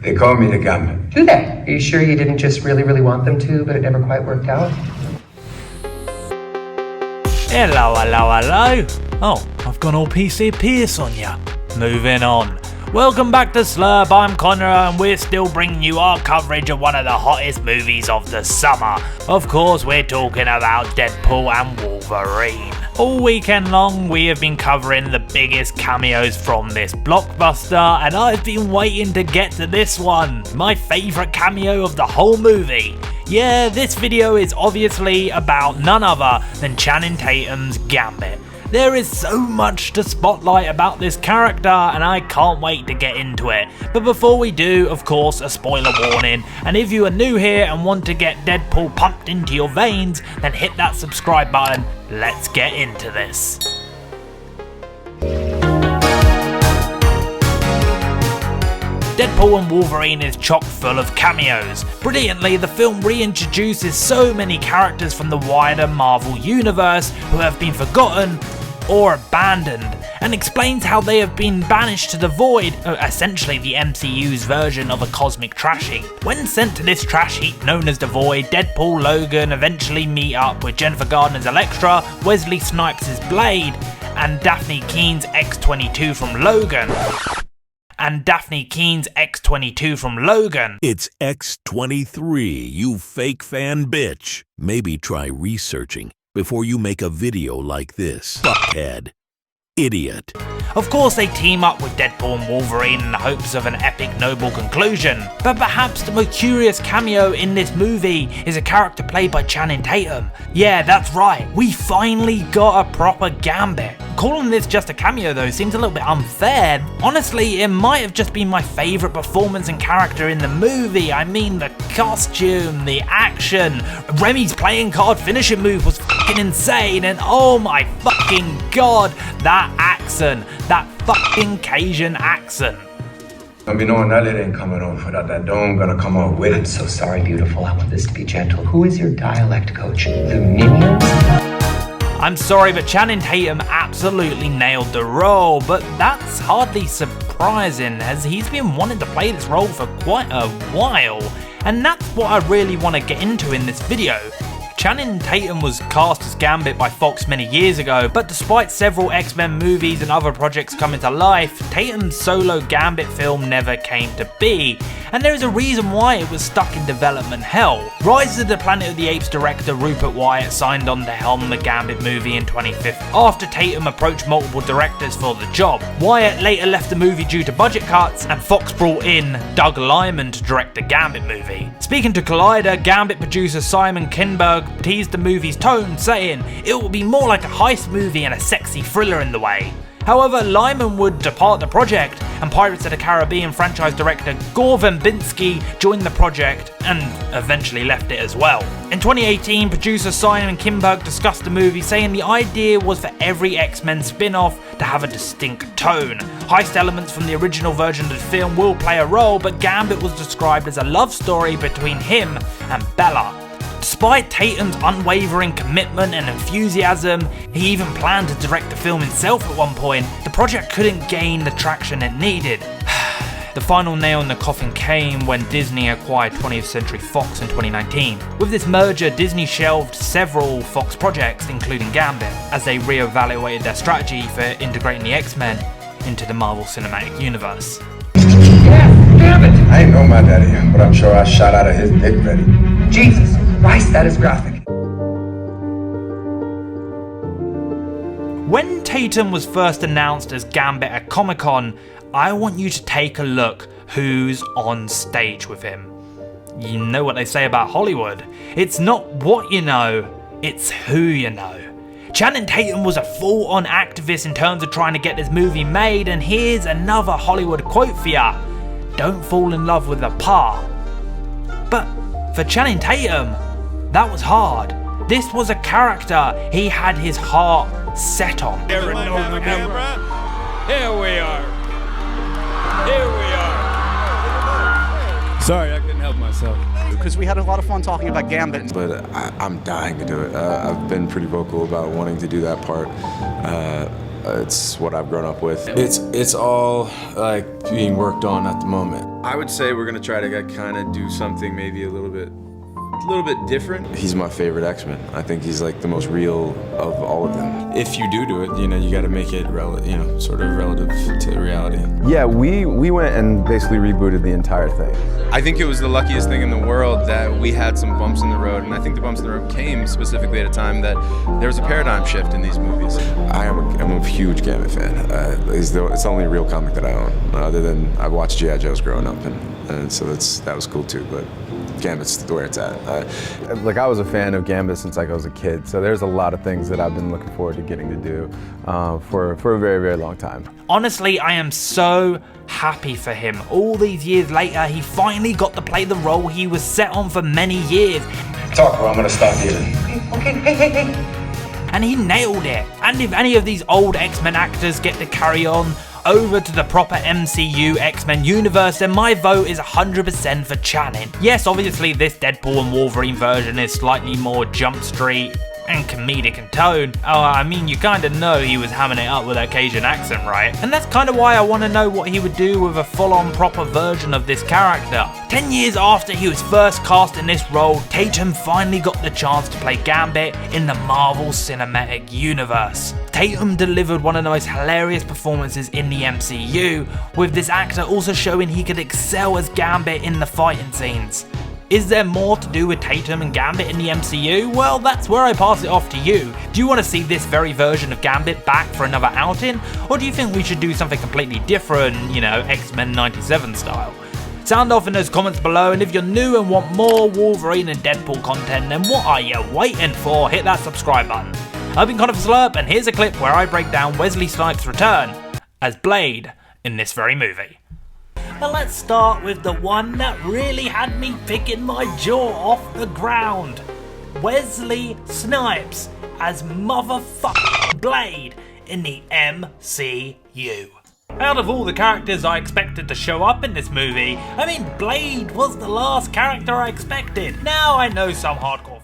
They call me the Gambit. Do they? Are you sure you didn't just really want them to, but it never quite worked out? Hello. Oh, I've gone all PC Pierce on ya. Moving on. Welcome back to SLUURP, I'm Connor and we're still bringing you our coverage of one of the hottest movies of the summer. Of course, we're talking about Deadpool and Wolverine. All weekend long, we have been covering the biggest cameos from this blockbuster, and I've been waiting to get to this one, my favourite cameo of the whole movie. Yeah, this video is obviously about none other than Channing Tatum's Gambit. There is so much to spotlight about this character and I can't wait to get into it. But before we do, of course, a spoiler warning, and if you are new here and want to get Deadpool pumped into your veins, then hit that subscribe button. Let's get into this. Deadpool and Wolverine is chock full of cameos. Brilliantly, the film reintroduces so many characters from the wider Marvel universe who have been forgotten or abandoned, and explains how they have been banished to the void, essentially the MCU's version of a cosmic trash heap. When sent to this trash heap known as the Void, Deadpool, Logan eventually meet up with Jennifer Garner's Elektra, Wesley Snipes' Blade, and Daphne Keene's X-22 from Logan. It's X-23, you fake fan bitch. Maybe try researching before you make a video like this. Fuckhead. Idiot. Of course they team up with Deadpool and Wolverine in the hopes of an epic noble conclusion, but perhaps the most curious cameo in this movie is a character played by Channing Tatum. Yeah, that's right, we finally got a proper Gambit. Calling this just a cameo though seems a little bit unfair. Honestly, it might have just been my favourite performance and character in the movie. I mean, the costume, the action, Remy's playing card finishing move was fucking insane, and oh my fucking god, that accent, that fucking Cajun accent. Don't be knowing that it ain't coming off without that dome gonna come off with it. So sorry, beautiful. I want this to be gentle. Who is your dialect coach? The Minions? I'm sorry, but Channing Tatum absolutely nailed the role, but that's hardly surprising as he's been wanting to play this role for quite a while, and that's what I really want to get into in this video. Channing Tatum was cast as Gambit by Fox many years ago, but despite several X-Men movies and other projects coming to life, Tatum's solo Gambit film never came to be, and there is a reason why it was stuck in development hell. Rise of the Planet of the Apes director Rupert Wyatt signed on to helm the Gambit movie in 2015 after Tatum approached multiple directors for the job. Wyatt later left the movie due to budget cuts, and Fox brought in Doug Liman to direct the Gambit movie. Speaking to Collider, Gambit producer Simon Kinberg teased the movie's tone, saying it will be more like a heist movie and a sexy thriller in the way. However, Lyman would depart the project, and Pirates of the Caribbean franchise director Gore Verbinski joined the project and eventually left it as well. In 2018, producer Simon Kinberg discussed the movie, saying the idea was for every X-Men spin-off to have a distinct tone. Heist elements from the original version of the film will play a role, but Gambit was described as a love story between him and Bella. Despite Tatum's unwavering commitment and enthusiasm, he even planned to direct the film himself at one point. The project couldn't gain the traction it needed. The final nail in the coffin came when Disney acquired 20th Century Fox in 2019. With this merger, Disney shelved several Fox projects, including Gambit, as they re-evaluated their strategy for integrating the X-Men into the Marvel Cinematic Universe. Yeah, damn it! I ain't know my daddy, but I'm sure I shot out of his dick ready. Jesus Christ, that is graphic. When Tatum was first announced as Gambit at Comic-Con, I want you to take a look who's on stage with him. You know what they say about Hollywood. It's not what you know, it's who you know. Channing Tatum was a full-on activist in terms of trying to get this movie made, and here's another Hollywood quote for ya. Don't fall in love with a part. But for Channing Tatum, that was hard. This was a character he had his heart set on. Here we are. Here we are. Sorry, I couldn't help myself. Because we had a lot of fun talking about Gambit. But I'm dying to do it. I've been pretty vocal about wanting to do that part. It's what I've grown up with. It's all like being worked on at the moment. I would say we're gonna try to kind of do something maybe a little bit different. He's my favorite X-Men. I think he's like the most real of all of them. If you do it, you know, you got to make it sort of relative to reality. Yeah, we went and basically rebooted the entire thing. I think it was the luckiest thing in the world that we had some bumps in the road, and I think the bumps in the road came specifically at a time that there was a paradigm shift in these movies. I'm a huge Gambit fan. It's the only real comic that I own, other than I watched G.I. Joe's growing up, and so that was cool too, but Gambit's where it's at. Like, I was a fan of Gambit since like I was a kid, so there's a lot of things that I've been looking forward to getting to do for a very, very long time. Honestly, I am so happy for him. All these years later, he finally got to play the role he was set on for many years. Talk, or I'm gonna stop you. Okay, hey. And he nailed it. And if any of these old X-Men actors get to carry on over to the proper MCU X-Men universe, then my vote is 100% for Channing. Yes, obviously this Deadpool and Wolverine version is slightly more Jump Street and comedic in tone. Oh, I mean, you kinda know he was hamming it up with that Cajun accent, right? And that's kinda why I wanna know what he would do with a full-on proper version of this character. 10 years after he was first cast in this role, Tatum finally got the chance to play Gambit in the Marvel Cinematic Universe. Tatum delivered one of the most hilarious performances in the MCU, with this actor also showing he could excel as Gambit in the fighting scenes. Is there more to do with Tatum and Gambit in the MCU? Well, that's where I pass it off to you. Do you want to see this very version of Gambit back for another outing? Or do you think we should do something completely different, you know, X-Men 97 style? Sound off in those comments below, and if you're new and want more Wolverine and Deadpool content, then what are you waiting for? Hit that subscribe button. I've been Connor for SLUURP, and here's a clip where I break down Wesley Snipes' return as Blade in this very movie. But let's start with the one that really had me picking my jaw off the ground. Wesley Snipes as motherfucking Blade in the MCU. Out of all the characters I expected to show up in this movie, I mean, Blade was the last character I expected. Now I know some hardcore